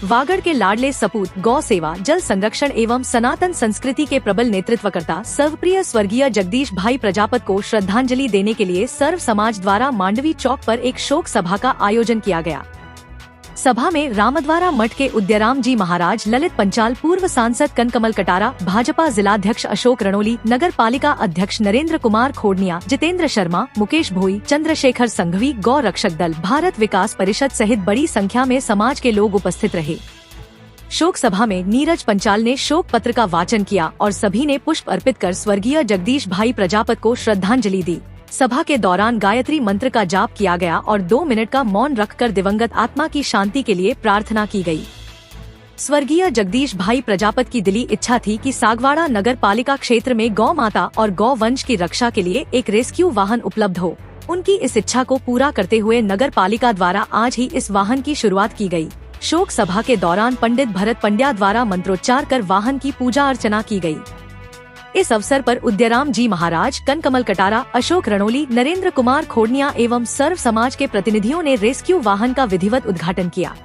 वागड़ के लाडले सपूत गौ सेवा, जल संरक्षण एवं सनातन संस्कृति के प्रबल नेतृत्वकर्ता सर्वप्रिय स्वर्गीय जगदीश भाई प्रजापत को श्रद्धांजलि देने के लिए सर्व समाज द्वारा मांडवी चौक पर एक शोक सभा का आयोजन किया गया। सभा में रामद्वारा मठ के उद्यराम जी महाराज, ललित पंचाल, पूर्व सांसद कनकमल कटारा, भाजपा जिलाध्यक्ष अशोक रणोली, नगर पालिका अध्यक्ष नरेंद्र कुमार खोड़निया, जितेंद्र शर्मा, मुकेश भोई, चंद्रशेखर संघवी, गौ रक्षक दल, भारत विकास परिषद सहित बड़ी संख्या में समाज के लोग उपस्थित रहे। शोक सभा में नीरज पंचाल ने शोक पत्र का वाचन किया और सभी ने पुष्प अर्पित कर स्वर्गीय जगदीश भाई प्रजापत को श्रद्धांजलि दी। सभा के दौरान गायत्री मंत्र का जाप किया गया और 2 मिनट का मौन रखकर दिवंगत आत्मा की शांति के लिए प्रार्थना की गई। स्वर्गीय जगदीश भाई प्रजापत की दिली इच्छा थी कि सागवाड़ा नगर पालिका क्षेत्र में गौ माता और गौ वंश की रक्षा के लिए एक रेस्क्यू वाहन उपलब्ध हो। उनकी इस इच्छा को पूरा करते हुए नगर पालिका द्वारा आज ही इस वाहन की शुरुआत की गई। शोक सभा के दौरान पंडित भरत पंड्या द्वारा मंत्रोच्चार कर वाहन की पूजा अर्चना की गई। इस अवसर पर उद्यराम जी महाराज, कनकमल कटारा, अशोक रणोली, नरेंद्र कुमार खोड़निया एवं सर्व समाज के प्रतिनिधियों ने रेस्क्यू वाहन का विधिवत उद्घाटन किया।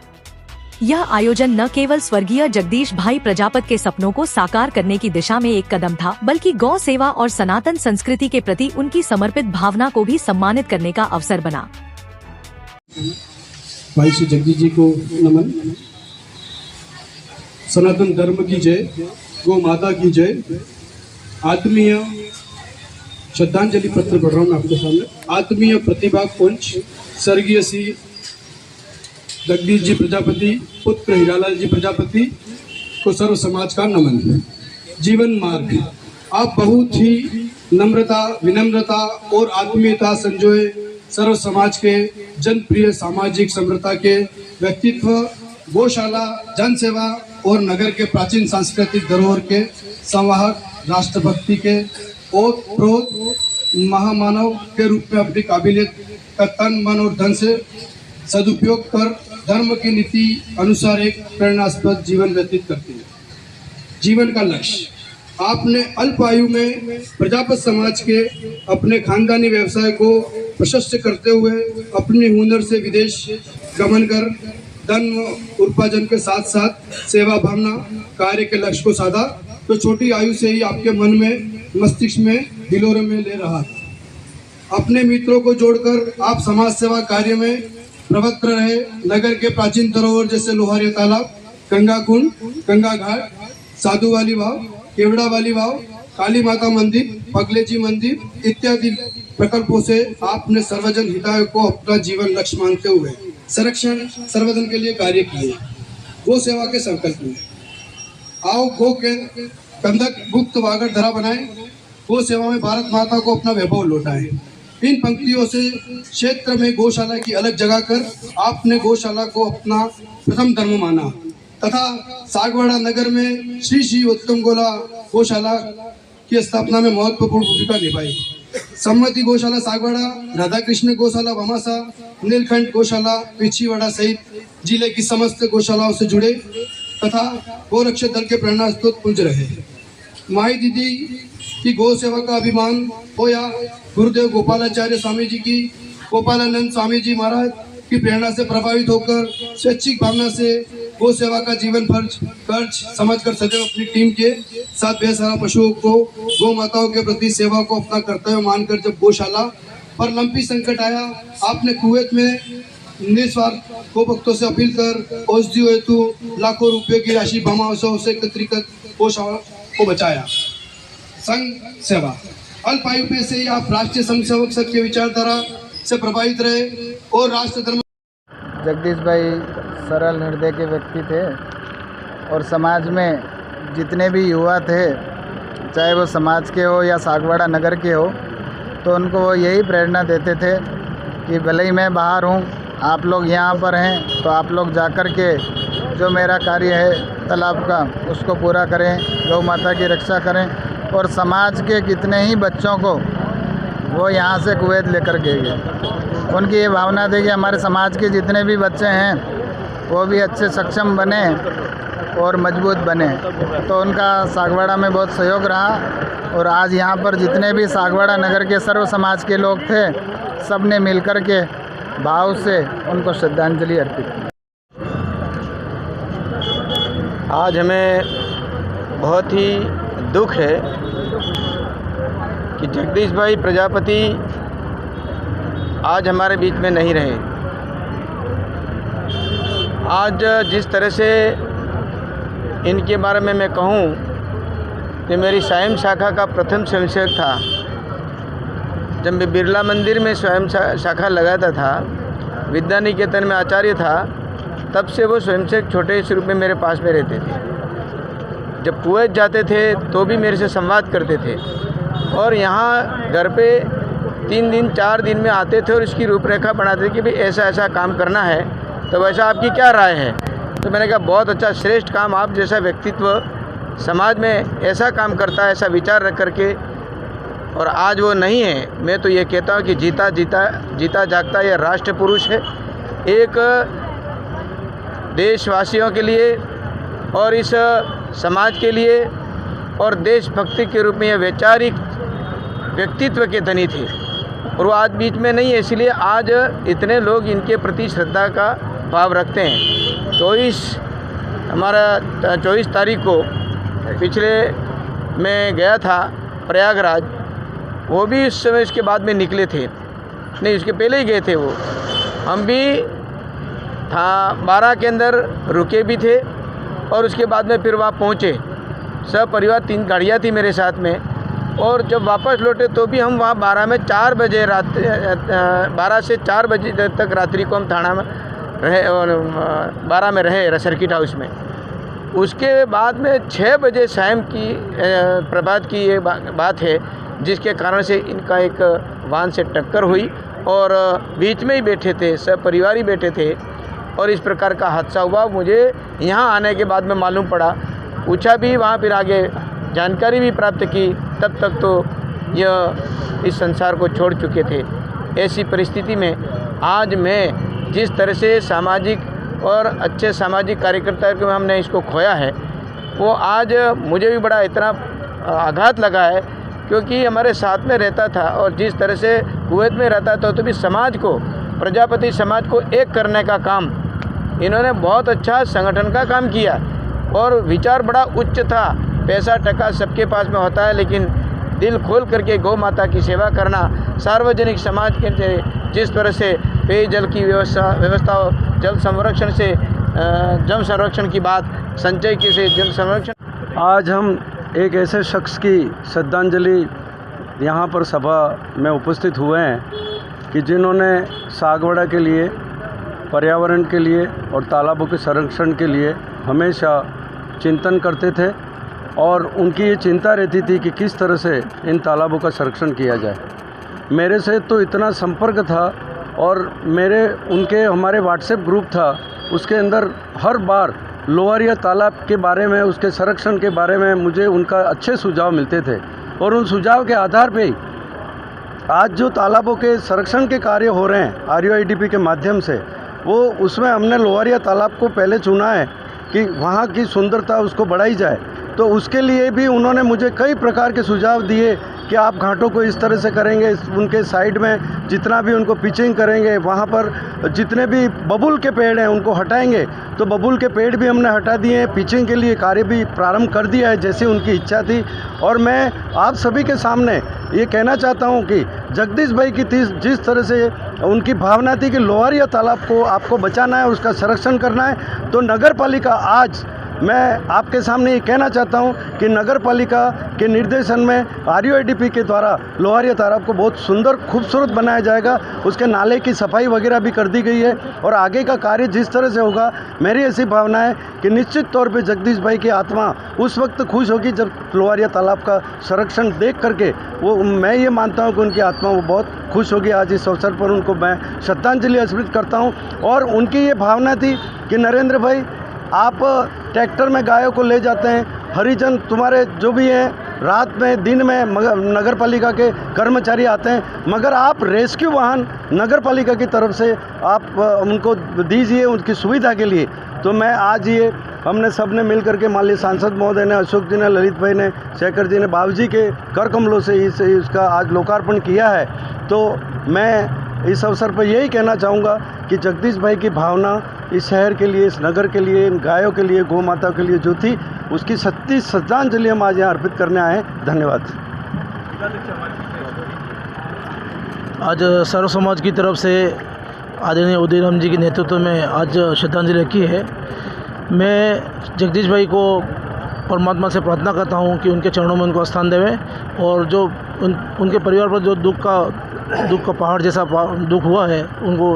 यह आयोजन न केवल स्वर्गीय जगदीश भाई प्रजापत के सपनों को साकार करने की दिशा में एक कदम था, बल्कि गौ सेवा और सनातन संस्कृति के प्रति उनकी समर्पित भावना को भी सम्मानित करने का अवसर बना। भाई श्री जगदीश जी को नमन। सनातन धर्म की जय, गौ माता की जय। आत्मीय श्रद्धांजलि पत्र पढ़ रहा हूँ मैं आपके सामने। आत्मीय प्रतिभा पुंज स्वर्गीय श्री जगदीश जी प्रजापति, पुत्र हीरालाल जी प्रजापति को सर्व समाज का नमन। जीवन मार्ग, आप बहुत ही नम्रता, विनम्रता और आत्मीयता संजोए सर्व समाज के जनप्रिय सामाजिक समरता के व्यक्तित्व, गौशाला, जनसेवा और नगर के प्राचीन सांस्कृतिक धरोहर के संवाहक, राष्ट्रभक्ति के ओत प्रोत महामानव के रूप में अपनी काबिलियत का तन, मन और धन से सदुपयोग कर धर्म की नीति अनुसार एक प्रेरणास्पद जीवन व्यतीत करते हैं। जीवन का लक्ष्य, आपने अल्प आयु में प्रजापत समाज के अपने खानदानी व्यवसाय को प्रशस्त करते हुए अपने हुनर से विदेश गमन कर धन उपार्जन के साथ साथ सेवा भावना कार्य के लक्ष्य को साधा, तो छोटी आयु से ही आपके मन में, मस्तिष्क में, दिलों में ले रहा था। अपने मित्रों को जोड़कर आप समाज सेवा कार्य में प्रवृत्त रहे। नगर के प्राचीन धरोहर जैसे लोहारिया तालाब, गंगा कुंड, गंगा घाट, साधु वाली वाव, केवड़ा वाली वाव, काली माता मंदिर, पगले जी मंदिर इत्यादि प्रकल्पों से आपने सर्वजन हिताय को अपना जीवन लक्ष्य मानते हुए संरक्षण सर्वजन के लिए कार्य किए। गो सेवा के संकल्प में आओ गो के कंधक गुप्त वागड़ धरा बनाए, गो सेवा में भारत माता को अपना वैभव लौटाए। इन पंक्तियों से क्षेत्र में गौशाला की अलग जगह कर आपने गौशाला को अपना प्रथम धर्म माना तथा सागवाड़ा नगर में श्री श्री उत्तम गोला गौशाला की स्थापना में महत्वपूर्ण भूमिका निभाई। सम्मति गौशाला सागवाड़ा, राधा कृष्ण गौशाला वमासा, नीलकंठ गौशाला पिछीवाड़ा सहित जिले की समस्त गौशालाओं से जुड़े तथा गौरक्षक दल के प्रेरणास्रोत पुंज रहे। माई दीदी की गौ सेवा का अभिमान हो या गुरुदेव गोपालाचार्य स्वामी जी की, गोपालानंद स्वामी जी महाराज की प्रेरणा से प्रभावित होकर स्वैच्छिक भावना से गौ सेवा का जीवन कर्ज समझकर सदैव अपनी टीम के साथ बेसहारा पशुओं को, गौ माताओं के प्रति सेवा को अपना कर्तव्य मानकर जब गौशाला पर लंपी संकट आया, आपने कुवैत में निस्वार्थ गौ भक्तों से अपील कर औषधि हेतु लाखों रुपए की राशि भमावसों से एकत्रित गौशाला को बचाया। संघ सेवा, अल्प आयु पे से ही आप राष्ट्रीय संघ सेवक संघ के विचारधारा से प्रभावित रहे और राष्ट्र धर्म। जगदीश भाई सरल हृदय के व्यक्ति थे और समाज में जितने भी युवा थे, चाहे वो समाज के हो या सागवाड़ा नगर के हो, तो उनको वो यही प्रेरणा देते थे कि भले ही मैं बाहर हूँ, आप लोग यहाँ पर हैं, तो आप लोग जाकर के जो मेरा कार्य है तालाब का उसको पूरा करें, गौ माता की रक्षा करें। और समाज के कितने ही बच्चों को वो यहाँ से कुवैत लेकर गए। उनकी ये भावना थी कि हमारे समाज के जितने भी बच्चे हैं वो भी अच्छे सक्षम बने और मजबूत बने। तो उनका सागवाड़ा में बहुत सहयोग रहा और आज यहाँ पर जितने भी सागवाड़ा नगर के सर्व समाज के लोग थे, सब ने मिलकर के भाव से उनको श्रद्धांजलि अर्पित की। आज हमें बहुत ही दुख है कि जगदीश भाई प्रजापति आज हमारे बीच में नहीं रहे। आज जिस तरह से इनके बारे में मैं कहूँ कि मेरी सायम शाखा का प्रथम स्वयंसेवक था। जब मैं बिरला मंदिर में स्वयं शाखा लगाता था, विद्या निकेतन में आचार्य था, तब से वो स्वयंसेवक छोटे स्वरूप में मेरे पास में रहते थे। जब कुवैत जाते थे तो भी मेरे से संवाद करते थे और यहाँ घर पे 3 दिन 4 दिन में आते थे और इसकी रूपरेखा बनाते थे कि भाई ऐसा ऐसा काम करना है, तो वैसा आपकी क्या राय है। तो मैंने कहा बहुत अच्छा, श्रेष्ठ काम, आप जैसा व्यक्तित्व समाज में ऐसा काम करता है, ऐसा विचार रख करके, और आज वो नहीं है। मैं तो ये कहता हूँ कि जीता जागता यह राष्ट्र पुरुष है। एक देशवासियों के लिए और इस समाज के लिए और देशभक्ति के रूप में यह वैचारिक व्यक्तित्व के धनी थे और वो आज बीच में नहीं है। इसलिए आज इतने लोग इनके प्रति श्रद्धा का भाव रखते हैं। 24 तारीख को पिछले मैं गया था प्रयागराज, वो भी इस समय इसके बाद में निकले थे, नहीं उसके पहले ही गए थे वो। हम भी था 12 के अंदर रुके भी थे और उसके बाद में फिर वहाँ पहुँचे। सब परिवार 3 गाड़ियाँ थी मेरे साथ में, और जब वापस लौटे तो भी हम वहाँ 12 से 4 बजे तक रात्रि को हम थाना में रहे और 12 में रहे सर्किट हाउस में। उसके बाद में 6 बजे शाम की प्रभात की ये बात है, जिसके कारण से इनका एक वाहन से टक्कर हुई और बीच में ही बैठे थे, सब परिवार ही बैठे थे और इस प्रकार का हादसा हुआ। मुझे यहाँ आने के बाद में मालूम पड़ा, पूछा भी वहाँ, फिर आगे जानकारी भी प्राप्त की, तब तक तो यह इस संसार को छोड़ चुके थे। ऐसी परिस्थिति में आज मैं जिस तरह से सामाजिक और अच्छे सामाजिक कार्यकर्ता को हमने इसको खोया है, वो आज मुझे भी बड़ा इतना आघात लगा है, क्योंकि हमारे साथ में रहता था और जिस तरह से कुवैत में रहता था तो भी समाज को, प्रजापति समाज को एक करने का काम इन्होंने बहुत अच्छा संगठन का काम किया और विचार बड़ा उच्च था। पैसा टका सबके पास में होता है, लेकिन दिल खोल करके गौ माता की सेवा करना, सार्वजनिक समाज के जिस तरह से पेयजल की व्यवस्था जल संरक्षण से जल संरक्षण की बात, संचय की से जल संरक्षण। आज हम एक ऐसे शख्स की श्रद्धांजलि यहाँ पर सभा में उपस्थित हुए हैं कि जिन्होंने सागवाड़ा के लिए, पर्यावरण के लिए और तालाबों के संरक्षण के लिए हमेशा चिंतन करते थे और उनकी ये चिंता रहती थी कि किस तरह से इन तालाबों का संरक्षण किया जाए। मेरे से तो इतना संपर्क था और हमारे व्हाट्सएप ग्रुप था, उसके अंदर हर बार लोहारिया तालाब के बारे में, उसके संरक्षण के बारे में मुझे उनका अच्छे सुझाव मिलते थे और उन सुझाव के आधार पे आज जो तालाबों के संरक्षण के कार्य हो रहे हैं RUIDP के माध्यम से, वो उसमें हमने लोहारिया तालाब को पहले चुना है कि वहाँ की सुंदरता उसको बढ़ाई जाए। तो उसके लिए भी उन्होंने मुझे कई प्रकार के सुझाव दिए कि आप घाटों को इस तरह से करेंगे, उनके साइड में जितना भी उनको पिचिंग करेंगे, वहाँ पर जितने भी बबूल के पेड़ हैं उनको हटाएंगे। तो बबूल के पेड़ भी हमने हटा दिए हैं, पिचिंग के लिए कार्य भी प्रारंभ कर दिया है जैसी उनकी इच्छा थी। और मैं आप सभी के सामने ये कहना चाहता हूँ कि जगदीश भाई की जिस तरह से उनकी भावना थी कि लोहारिया तालाब को आपको बचाना है, उसका संरक्षण करना है, तो नगर पालिका आज मैं आपके सामने ये कहना चाहता हूँ कि नगर पालिका के निर्देशन में RUIDP के द्वारा लोहारिया तालाब को बहुत सुंदर खूबसूरत बनाया जाएगा। उसके नाले की सफाई वगैरह भी कर दी गई है और आगे का कार्य जिस तरह से होगा, मेरी ऐसी भावना है कि निश्चित तौर पे जगदीश भाई की आत्मा उस वक्त खुश होगी जब लोहारिया तालाब का संरक्षण देख करके वो, मैं ये मानता हूँ कि उनकी आत्मा वो बहुत खुश होगी। आज इस अवसर पर उनको मैं श्रद्धांजलि अर्पित करता हूँ। और उनकी ये भावना थी कि नरेंद्र भाई, आप ट्रैक्टर में गायों को ले जाते हैं, हरिजन तुम्हारे जो भी हैं रात में दिन में नगर पालिका के कर्मचारी आते हैं, मगर आप रेस्क्यू वाहन नगर पालिका की तरफ से आप उनको दीजिए उनकी सुविधा के लिए। तो मैं आज ये हमने सब ने मिल करके, माननीय सांसद महोदय ने, अशोक जी ने, ललित भाई ने, शेखर जी ने, बाबू जी के कर कमलों से इसका आज लोकार्पण किया है। तो मैं इस अवसर पर यही कहना चाहूँगा कि जगदीश भाई की भावना इस शहर के लिए, इस नगर के लिए, इन गायों के लिए, गौ माता के लिए जो थी, उसकी सच्ची श्रद्धांजलि हम आज यहाँ अर्पित करने आए हैं। धन्यवाद। आज सर्व समाज की तरफ से आदरणीय उदयराम जी के नेतृत्व में आज श्रद्धांजलि की है। मैं जगदीश भाई को परमात्मा से प्रार्थना करता हूँ कि उनके चरणों में उनको स्थान देवें और जो उनके परिवार पर जो दुख का पहाड़ जैसा दुख हुआ है उनको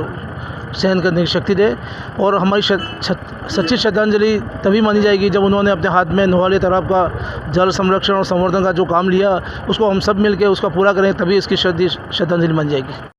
सहन करने की शक्ति दे। और हमारी सच्ची श्रद्धांजलि तभी मानी जाएगी जब उन्होंने अपने हाथ में नोहाली तालाब का जल संरक्षण और संवर्धन का जो काम लिया उसको हम सब मिलकर उसका पूरा करें, तभी इसकी श्रद्धांजलि मानी जाएगी।